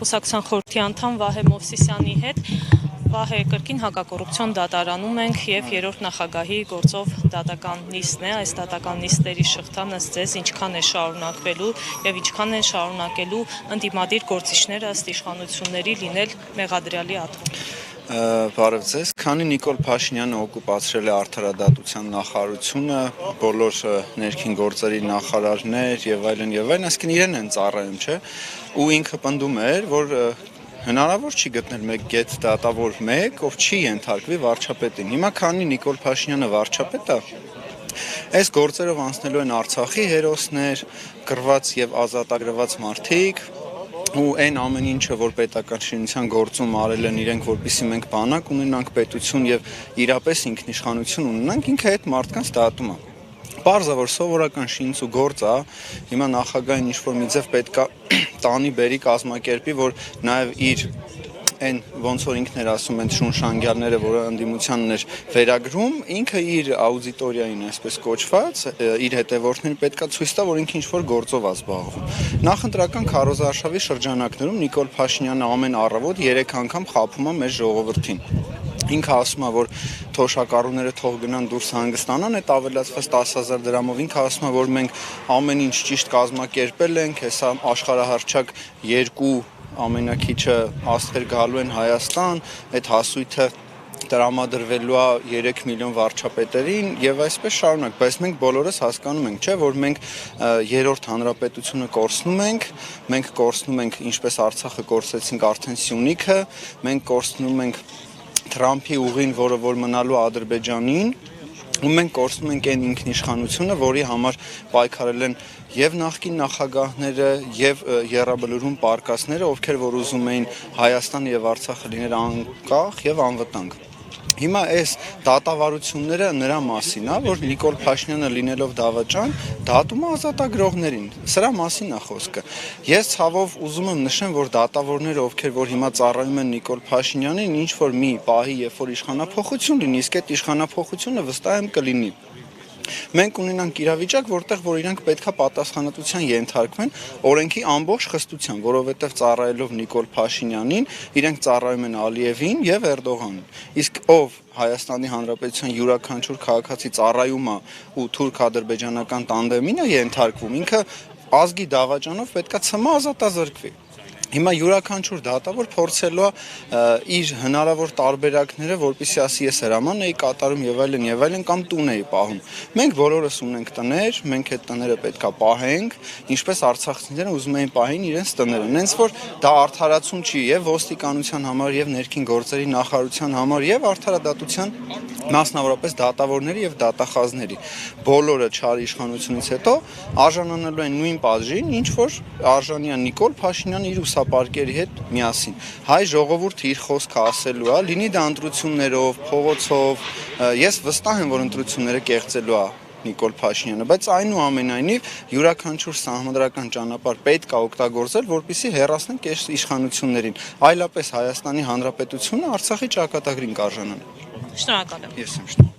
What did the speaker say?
Կուսակցության խորհրդի անդամ Վահե Մովսիսյանի հետ Վահե կրկին հակակոռուպցիոն դատարանում ենք եւ երրորդ նախագահի գործով դատական նիստն է, այս դատական նիստերի շղթան ըստ ձեզ ինչքան է շարունակվելու եւ ինչքան են շարունակելու ընդդիմադիր գործիչները ըստ իշխանությունների լինել մեղադրյալի աթոռ։ Բարև ձեզ, քանի Նիկոլ Փաշինյանը օկուպացրել է արդարադատության նախարարությունը, բոլոր ներքին գործերի նախարարներ եւ այլն, այսինքն իրեն են ծառայում, չէ՞, ու ինքը պնդում էր, որ հնարավոր չի գտնել մեկ գետ դատավոր մեկ, ով չի ենթարկվի վարչապետին։ Հիմա քանի Նիկոլ Փաշինյանը վարչապետ է, այս գործերով անցնելու են Արցախի հերոսներ, կռված եւ ազատագրված մարդիկ, ու այն ամեն ինչը, որ պետական շինության գործում արել են իրենք, որպեսզի մենք բանակ ունենանք, պետություն եւ իրապես ինքնիշխանություն ունենանք, ինքը այդ մարդկանց դատում է։ Պարզա որ սովորական շինց ու գործ է, հիմա նախագահին ինչ-որ մի ձև պետքա տանի բերի կազմակերպի, որ նաեւ իր այն ոնց որ ինքն էր ասում են շունշանգյալները, որը ընդդիմությանն էր վերագրում, ինքը իր աուդիտորիային այսպես կոչված, իր հետևորդներին պետքա ցույց տա, որ ինքը ինչ-որ գործով է զբաղվում։ Նախընտրական քարոզարշավի շրջանակներում Նիկոլ Փաշինյանը ամեն առավոտ 3 անգամ խաբում է մեր ժողովրդին։ Ինքը ասում է, որ թոշակառուները թող գնան դուրս հանգստանան, այդ ավելացված 10,000 դրամով ինքը ասում է, որ մենք ամեն ինչ ճիշտ կազմակերպել ենք, հեսա աշխարհահռչակ 2 ամենակիչը աստղեր գալու են Հայաստան, այդ հասույթը տրամադրվելու է 3 միլիոն վարչապետերին եւ այսպես շարունակ, բայց մենք բոլորս հասկանում ենք, չէ, որ մենք երրորդ հանրապետությունը կորցնում ենք, մենք կորցնում ենք ինչպես Արցախը կորցրեցինք արդեն Սյունիքը, մենք կորցնում ենք Թրամփի ուղին, որը որ մնալու Ադրբեջանին, ու մենք կորցնում ենք այն ինքնիշխանությունը, որի համար պայքարել են եւ նախկին նախագահները եւ եռաբլուրում պարկասները, ովքեր որ ուզում էին Հայաստան եւ Արցախը լինել անկախ եւ անվտանգ։ Հիմա այս դատավարությունները նրա մասին է, որ Նիկոլ Փաշինյանը լինելով դավաճան դատում է ազատագրողներին։ Սրա մասին է խոսքը։ Ես ցավով ուզում եմ նշեմ, որ դատավորները, ովքեր որ հիմա ծառայում են Նիկոլ Փաշինյանին, ինչ որ մի պահի, երբ որ իշխանափոխություն լինի, իսկ այդ իշխանափոխությունը վստահ եմ կլինի։ Մենք ունենանք իրավիճակ, որտեղ որ իրանք պետքա պատասխանատվության ենթարկվեն օրենքի ամբողջ խստության, որովհետև ծառայելով Նիկոլ Փաշինյանին, իրենք ծառայում են Ալիևին եւ Էրդողանին։ Իսկ ով Հայաստանի Հանրապետության յուրաքանչյուր քաղաքացի ծառայում է ու թուրք-ադրբեջանական տանդեմին է ենթարկվում, ինքը ազգի դավաճանով պետքա ցմա ազատազրկվի։ Հիմա յուրաքանչյուր դատավոր փորձելու է իր հնարավոր տարբերակները, որպեսզի ասի ես հրաման էի կատարում եւ այլն կամ տուն էի պահում։ Մենք բոլորս ունենք տներ, մենք այդ տները պետքա պահենք, ինչպես արցախցիները ուզում էին պահեին իրենց տները։ Նենց որ դա արդարացում չի եւ ոստիկանության համար եւ ներքին գործերի նախարարության համար եւ արդարադատության մասնավորապես դատավորների եւ դատախազների։ Բոլորը չար իշխանությունից հետո արժանանալու են նույն բաժին, ինչ որ արժանի է Նիկոլ Փաշինյանը իր պարկերի հետ միասին։ Հայ ժողովուրդը իր խոսքը ասելու է, լինի դա ընտրություններով, փողոցով, ես վստահ եմ, որ ընտրությունները կեղծելու է Նիկոլ Փաշինյանը, բայց այնուամենայնիվ յուրաքանչյուր սահմանադրական ճանապարհ պետք է օգտագործել, որպեսզի հեռացնենք այս իշխանություններին, այլապես Հայաստանի Հանրապետությունը Արցախի ճակատագրին կարժանանա։ Շնորհակալ եմ։ Ես եմ շնորհակալ։